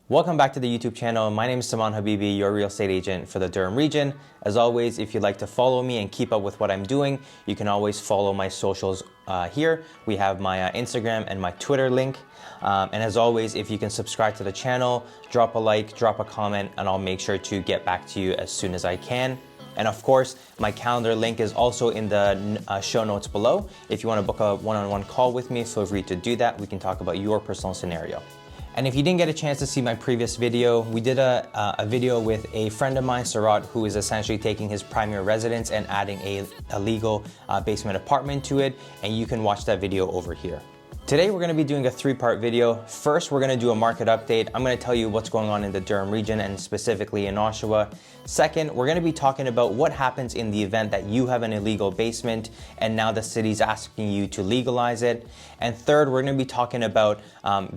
Welcome back to the YouTube channel. My name is Saman Habibi, your real estate agent for the Durham region. As always, if you'd like to follow me and keep up with what I'm doing, you can always follow my socials here. We have my Instagram and my Twitter link. And as always, if you can subscribe to the channel, drop a like, drop a comment, and I'll make sure to get back to you as soon as I can. And of course, my calendar link is also in the show notes below. If you want to book a one-on-one call with me, feel free to do that. We can talk about your personal scenario. And if you didn't get a chance to see my previous video, we did a video with a friend of mine, Sarat, who is essentially taking his primary residence and adding a legal basement apartment to it. And you can watch that video over here. Today, we're gonna be doing a three-part video. First, we're gonna do a market update. I'm gonna tell you what's going on in the Durham region and specifically in Oshawa. Second, we're gonna be talking about what happens in the event that you have an illegal basement and now the city's asking you to legalize it. And third, we're gonna be talking about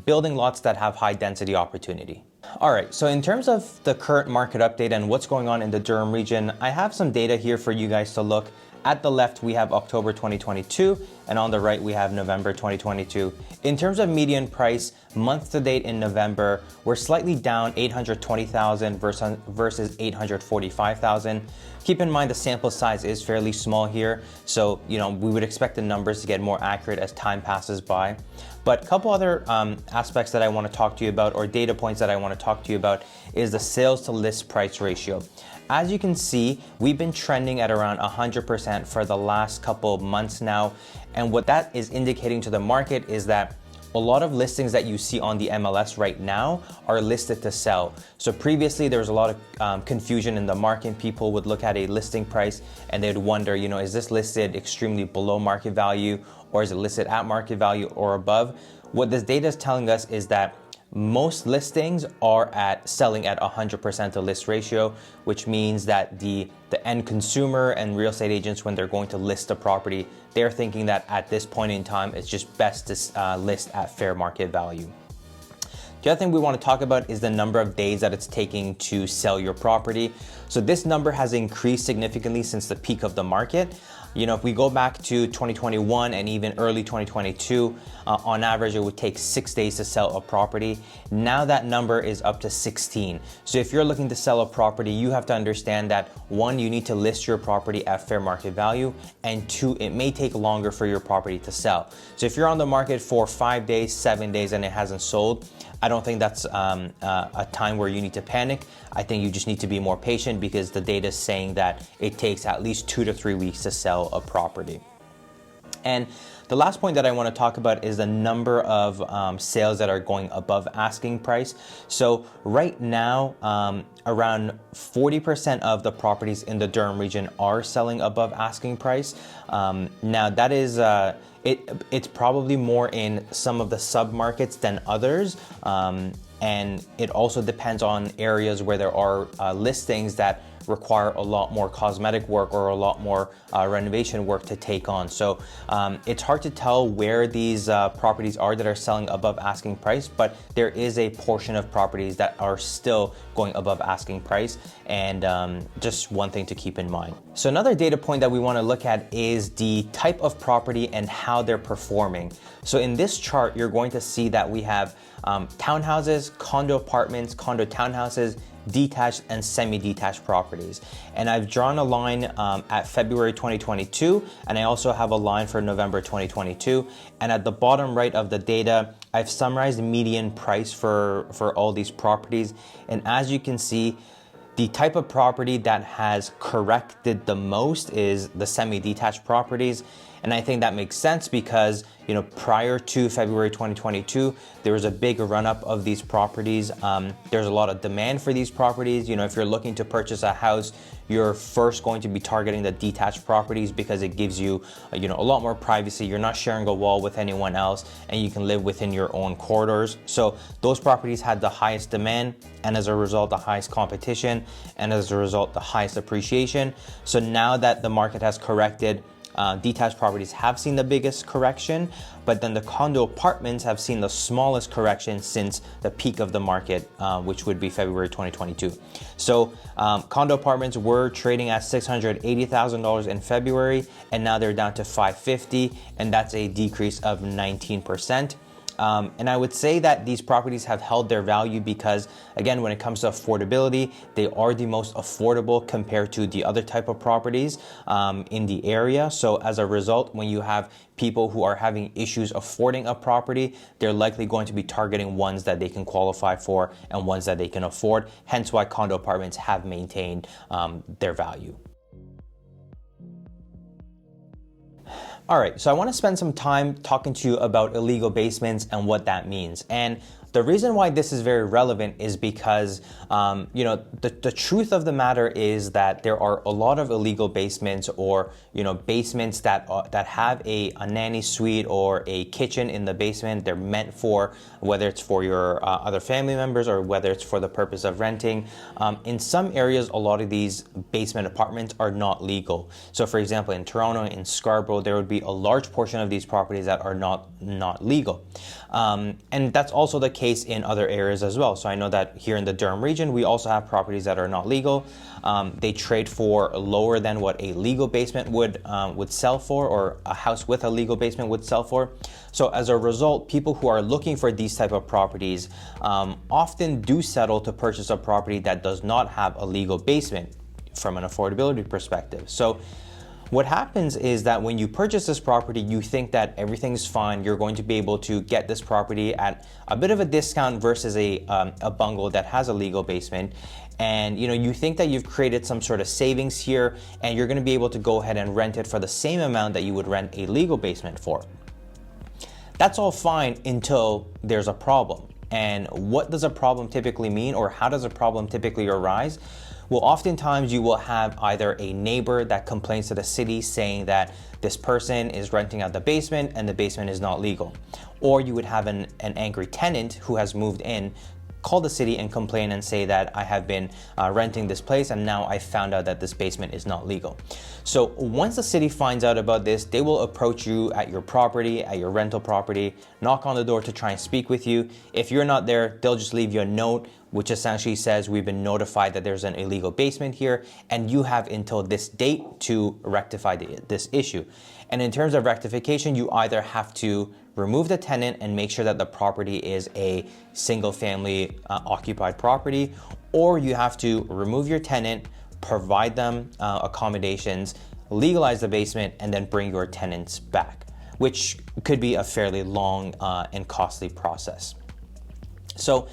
building lots that have high density opportunity. All right, so in terms of the current market update and what's going on in the Durham region, I have some data here for you guys to look. At the left, we have October 2022, and on the right, we have November 2022. In terms of median price, month to date in November, we're slightly down 820,000 versus 845,000. Keep in mind the sample size is fairly small here, so we would expect the numbers to get more accurate as time passes by. But a couple other aspects that I want to talk to you about, or data points that I want to talk to you about, is the sales to list price ratio. As you can see, we've been trending at around 100% for the last couple of months now. And what that is indicating to the market is that a lot of listings that you see on the MLS right now are listed to sell. So previously there was a lot of confusion in the market. People would look at a listing price and they'd wonder, is this listed extremely below market value, or is it listed at market value or above? What this data is telling us is that most listings are selling at 100% to list ratio, which means that the end consumer and real estate agents, when they're going to list a property, they're thinking that at this point in time, it's just best to list at fair market value. The other thing we want to talk about is the number of days that it's taking to sell your property. So this number has increased significantly since the peak of the market. If we go back to 2021 and even early 2022, on average, it would take 6 days to sell a property. Now that number is up to 16. So if you're looking to sell a property, you have to understand that one, you need to list your property at fair market value, and two, it may take longer for your property to sell. So if you're on the market for 5 days, 7 days, and it hasn't sold, I don't think that's a time where you need to panic. I think you just need to be more patient because the data is saying that it takes at least 2 to 3 weeks to sell a property. And the last point that I want to talk about is the number of sales that are going above asking price. So right now, around 40% of the properties in the Durham region are selling above asking price. Now that is, it's probably more in some of the sub-markets than others. And it also depends on areas where there are listings that require a lot more cosmetic work or a lot more renovation work to take on. So it's hard to tell where these properties are that are selling above asking price, but there is a portion of properties that are still going above asking price, and just one thing to keep in mind. So another data point that we want to look at is the type of property and how they're performing. So in this chart, you're going to see that we have townhouses, condo apartments, condo townhouses, detached and semi-detached properties. And I've drawn a line at February 2022, and I also have a line for November 2022. And at the bottom right of the data, I've summarized the median price for all these properties. And as you can see, the type of property that has corrected the most is the semi-detached properties. And I think that makes sense because, prior to February 2022, there was a big run-up of these properties. There's a lot of demand for these properties. If you're looking to purchase a house, you're first going to be targeting the detached properties because it gives you, a lot more privacy. You're not sharing a wall with anyone else, and you can live within your own corridors. So those properties had the highest demand, and as a result, the highest competition, and as a result, the highest appreciation. So now that the market has corrected, detached properties have seen the biggest correction, but then the condo apartments have seen the smallest correction since the peak of the market, which would be February 2022. So condo apartments were trading at $680,000 in February, and now they're down to $550,000, and that's a decrease of 19%. And I would say that these properties have held their value because, again, when it comes to affordability, they are the most affordable compared to the other type of properties in the area. So as a result, when you have people who are having issues affording a property, they're likely going to be targeting ones that they can qualify for and ones that they can afford. Hence why condo apartments have maintained their value. All right, so I want to spend some time talking to you about illegal basements and what that means. And the reason why this is very relevant is because, the truth of the matter is that there are a lot of illegal basements or, basements that have a nanny suite or a kitchen in the basement. They're meant for, whether it's for your other family members or whether it's for the purpose of renting. In some areas, a lot of these basement apartments are not legal. So for example, in Toronto, in Scarborough, there would be a large portion of these properties that are not legal. And that's also the case in other areas as well. So I know that here in the Durham region, we also have properties that are not legal. They trade for lower than what a legal basement would sell for, or a house with a legal basement would sell for. So as a result, people who are looking for these type of properties often do settle to purchase a property that does not have a legal basement from an affordability perspective. So what happens is that when you purchase this property, you think that everything's fine. You're going to be able to get this property at a bit of a discount versus a bungalow that has a legal basement. And you think that you've created some sort of savings here, and you're going to be able to go ahead and rent it for the same amount that you would rent a legal basement for. That's all fine until there's a problem. And what does a problem typically mean, or how does a problem typically arise? Well, oftentimes you will have either a neighbor that complains to the city saying that this person is renting out the basement and the basement is not legal. Or you would have an angry tenant who has moved in, call the city and complain and say that I have been renting this place and now I found out that this basement is not legal. So once the city finds out about this, they will approach you at your property, at your rental property, knock on the door to try and speak with you. If you're not there, they'll just leave you a note which essentially says we've been notified that there's an illegal basement here and you have until this date to rectify this issue. And in terms of rectification, you either have to remove the tenant and make sure that the property is a single family occupied property, or you have to remove your tenant, provide them accommodations, legalize the basement, and then bring your tenants back, which could be a fairly long and costly process. So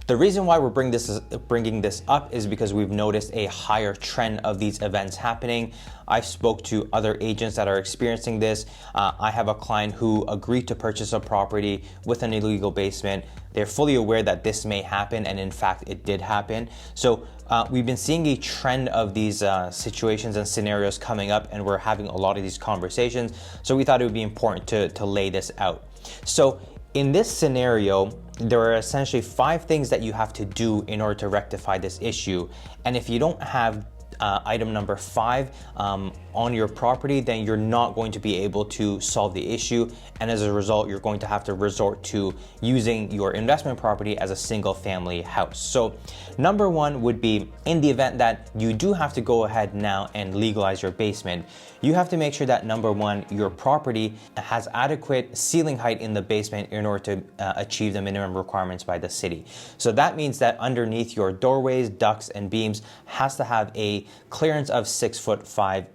the reason why we're bringing this up is because we've noticed a higher trend of these events happening. I've spoke to other agents that are experiencing this. I have a client who agreed to purchase a property with an illegal basement. They're fully aware that this may happen, and in fact, it did happen. So we've been seeing a trend of these situations and scenarios coming up, and we're having a lot of these conversations. So we thought it would be important to lay this out. So in this scenario, there are essentially 5 things that you have to do in order to rectify this issue. And if you don't have item number 5 on your property, then you're not going to be able to solve the issue. And as a result, you're going to have to resort to using your investment property as a single family house. So number 1 would be, in the event that you do have to go ahead now and legalize your basement, you have to make sure that number 1, your property has adequate ceiling height in the basement in order to achieve the minimum requirements by the city. So that means that underneath your doorways, ducts, and beams has to have a clearance of 6'5"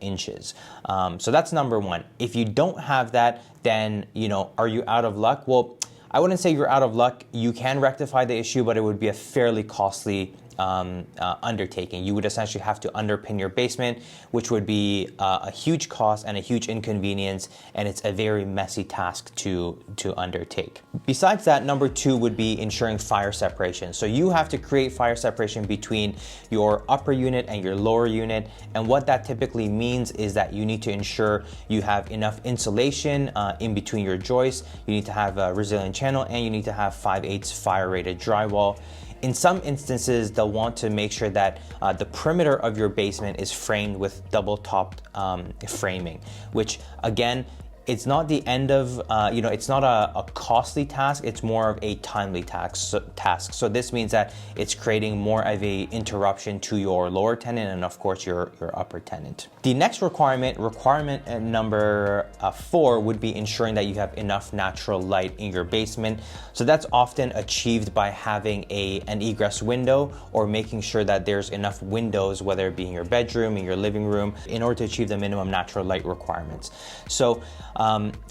So that's number 1. If you don't have that, then are you out of luck? Well, I wouldn't say you're out of luck. You can rectify the issue, but it would be a fairly costly undertaking. You would essentially have to underpin your basement, which would be a huge cost and a huge inconvenience, and it's a very messy task to undertake. Besides that, number 2 would be ensuring fire separation. So you have to create fire separation between your upper unit and your lower unit, and what that typically means is that you need to ensure you have enough insulation in between your joists, you need to have a resilient channel, and you need to have 5/8 fire rated drywall. In some instances, they'll want to make sure that the perimeter of your basement is framed with double topped framing, which again, it's not the end of, it's not a costly task, it's more of a timely task. So this means that it's creating more of a interruption to your lower tenant and of course your upper tenant. The next requirement number 4 would be ensuring that you have enough natural light in your basement. So that's often achieved by having an egress window or making sure that there's enough windows, whether it be in your bedroom, in your living room, in order to achieve the minimum natural light requirements. So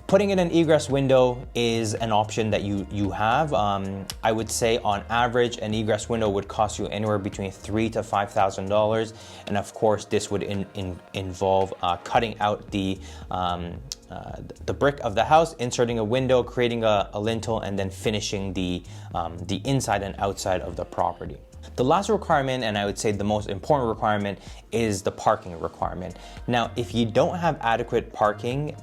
putting in an egress window is an option that you have. I would say on average, an egress window would cost you anywhere between $3,000 to $5,000. And of course, this would involve cutting out the brick of the house, inserting a window, creating a lintel, and then finishing the inside and outside of the property. The last requirement, and I would say the most important requirement, is the parking requirement. Now, if you don't have adequate parking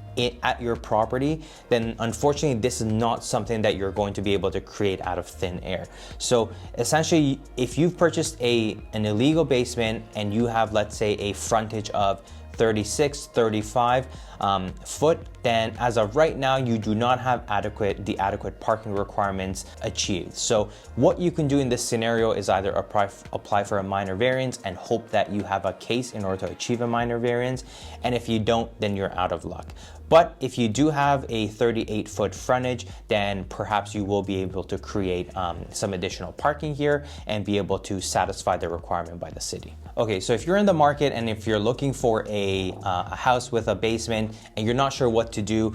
at your property, then unfortunately this is not something that you're going to be able to create out of thin air. So essentially, if you've purchased an illegal basement and you have, let's say, a frontage of 36, 35 foot, then as of right now, you do not have the adequate parking requirements achieved. So what you can do in this scenario is either apply for a minor variance and hope that you have a case in order to achieve a minor variance. And if you don't, then you're out of luck. But if you do have a 38-foot frontage, then perhaps you will be able to create some additional parking here and be able to satisfy the requirement by the city. Okay, so if you're in the market and if you're looking for a house with a basement and you're not sure what to do,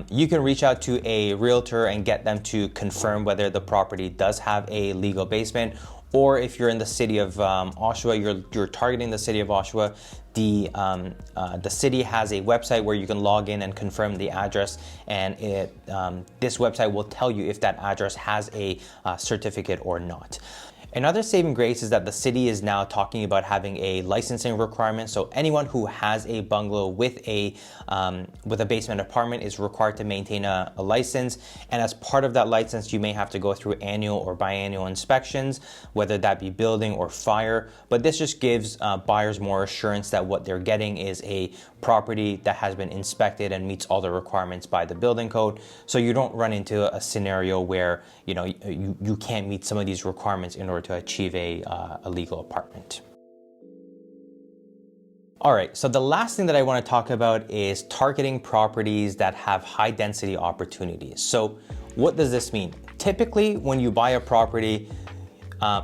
you can reach out to a realtor and get them to confirm whether the property does have a legal basement. Or if you're in the city of Oshawa, you're targeting the city of Oshawa, the city has a website where you can log in and confirm the address, and this website will tell you if that address has a certificate or not. Another saving grace is that the city is now talking about having a licensing requirement. So anyone who has a bungalow with a basement apartment is required to maintain a license. And as part of that license, you may have to go through annual or biannual inspections, whether that be building or fire. But this just gives buyers more assurance that what they're getting is a property that has been inspected and meets all the requirements by the building code. So you don't run into a scenario where you can't meet some of these requirements in order to achieve a legal apartment. All right, so the last thing that I want to talk about is targeting properties that have high density opportunities. So what does this mean? Typically, when you buy a property,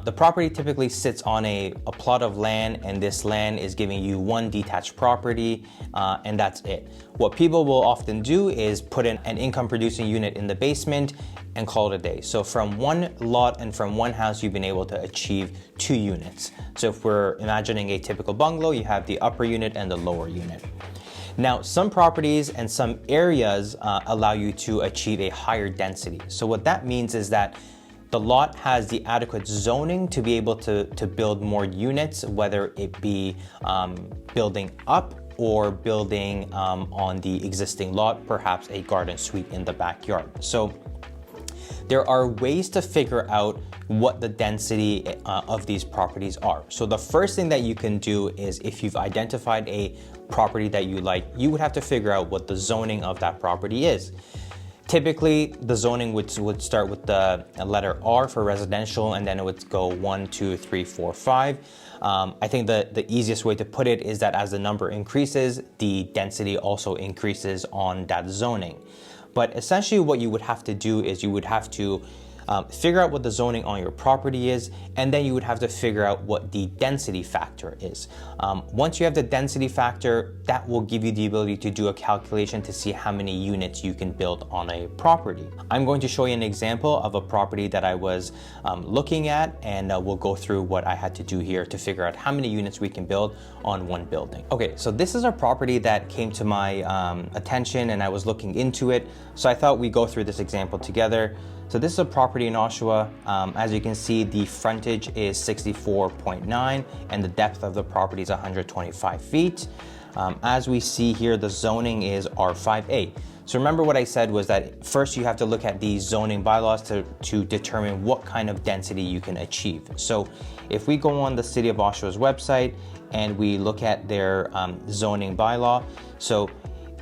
the property typically sits on a plot of land, and this land is giving you one detached property, and that's it. What people will often do is put in an income producing unit in the basement and call it a day. So from one lot and from one house, you've been able to achieve 2 units. So if we're imagining a typical bungalow, you have the upper unit and the lower unit. Now, some properties and some areas allow you to achieve a higher density. So what that means is that the lot has the adequate zoning to be able to build more units, whether it be building up or building on the existing lot, perhaps a garden suite in the backyard. So there are ways to figure out what the density of these properties are. So the first thing that you can do is, if you've identified a property that you like, you would have to figure out what the zoning of that property is. Typically, the zoning would start with the letter R for residential, and then it would go 1, 2, 3, 4, 5. I think the easiest way to put it is that as the number increases, the density also increases on that zoning. But essentially what you would have to do is you would have to figure out what the zoning on your property is, and then you would have to figure out what the density factor is. Once you have the density factor, that will give you the ability to do a calculation to see how many units you can build on a property. I'm going to show you an example of a property that I was looking at, and we'll go through what I had to do here to figure out how many units we can build on one building. Okay, so this is a property that came to my attention, and I was looking into it. So I thought we'd go through this example together. So this is a property in Oshawa. As you can see, the frontage is 64.9 and the depth of the property is 125 feet. As we see here, the zoning is R5A. So remember what I said was that first you have to look at the zoning bylaws to determine what kind of density you can achieve. So if we go on the City of Oshawa's website and we look at their zoning bylaw, so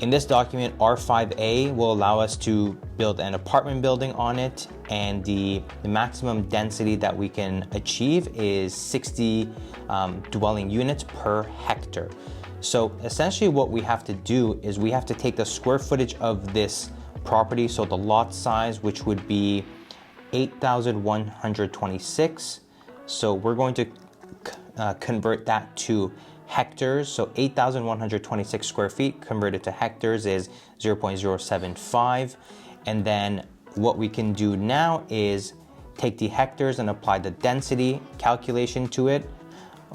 In this document, R5A will allow us to build an apartment building on it, and the maximum density that we can achieve is 60 dwelling units per hectare. So essentially what we have to do is we have to take the square footage of this property, so the lot size, which would be 8,126. So we're going to convert that to hectares. So 8,126 square feet converted to hectares is 0.075. And then what we can do now is take the hectares and apply the density calculation to it.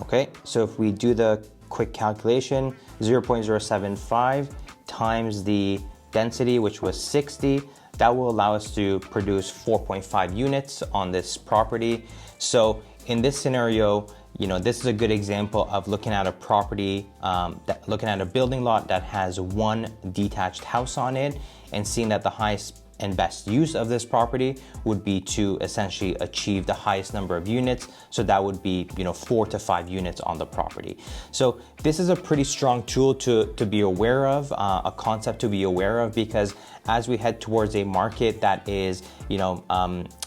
Okay, so if we do the quick calculation, 0.075 times the density, which was 60, that will allow us to produce 4.5 units on this property. So in this scenario, you know, this is a good example of looking at a property, looking at a building lot that has one detached house on it, and seeing that the highest and best use of this property would be to essentially achieve the highest number of units. So that would be, you know, 4 to 5 units on the property. So this is a pretty strong tool to be aware of, a concept to be aware of, because as we head towards a market that is, you know,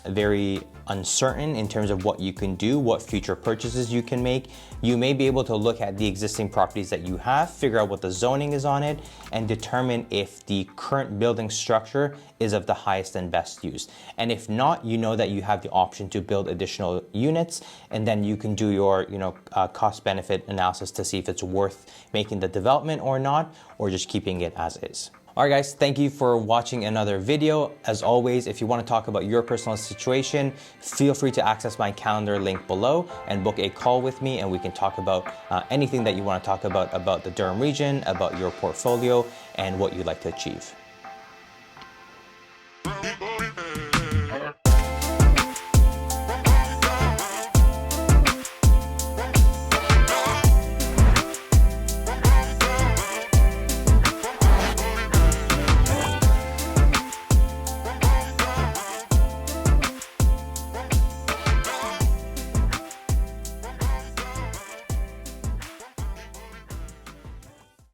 very uncertain in terms of what you can do, what future purchases you can make, you may be able to look at the existing properties that you have, figure out what the zoning is on it, and determine if the current building structure is of the highest and best use. And if not, you know that you have the option to build additional units, and then you can do your, you know, cost benefit analysis to see if it's worth making the development or not, or just keeping it as is. All right, guys, thank you for watching another video. As always, if you want to talk about your personal situation, feel free to access my calendar link below and book a call with me, and we can talk about anything that you want to talk about the Durham region, about your portfolio, and what you'd like to achieve.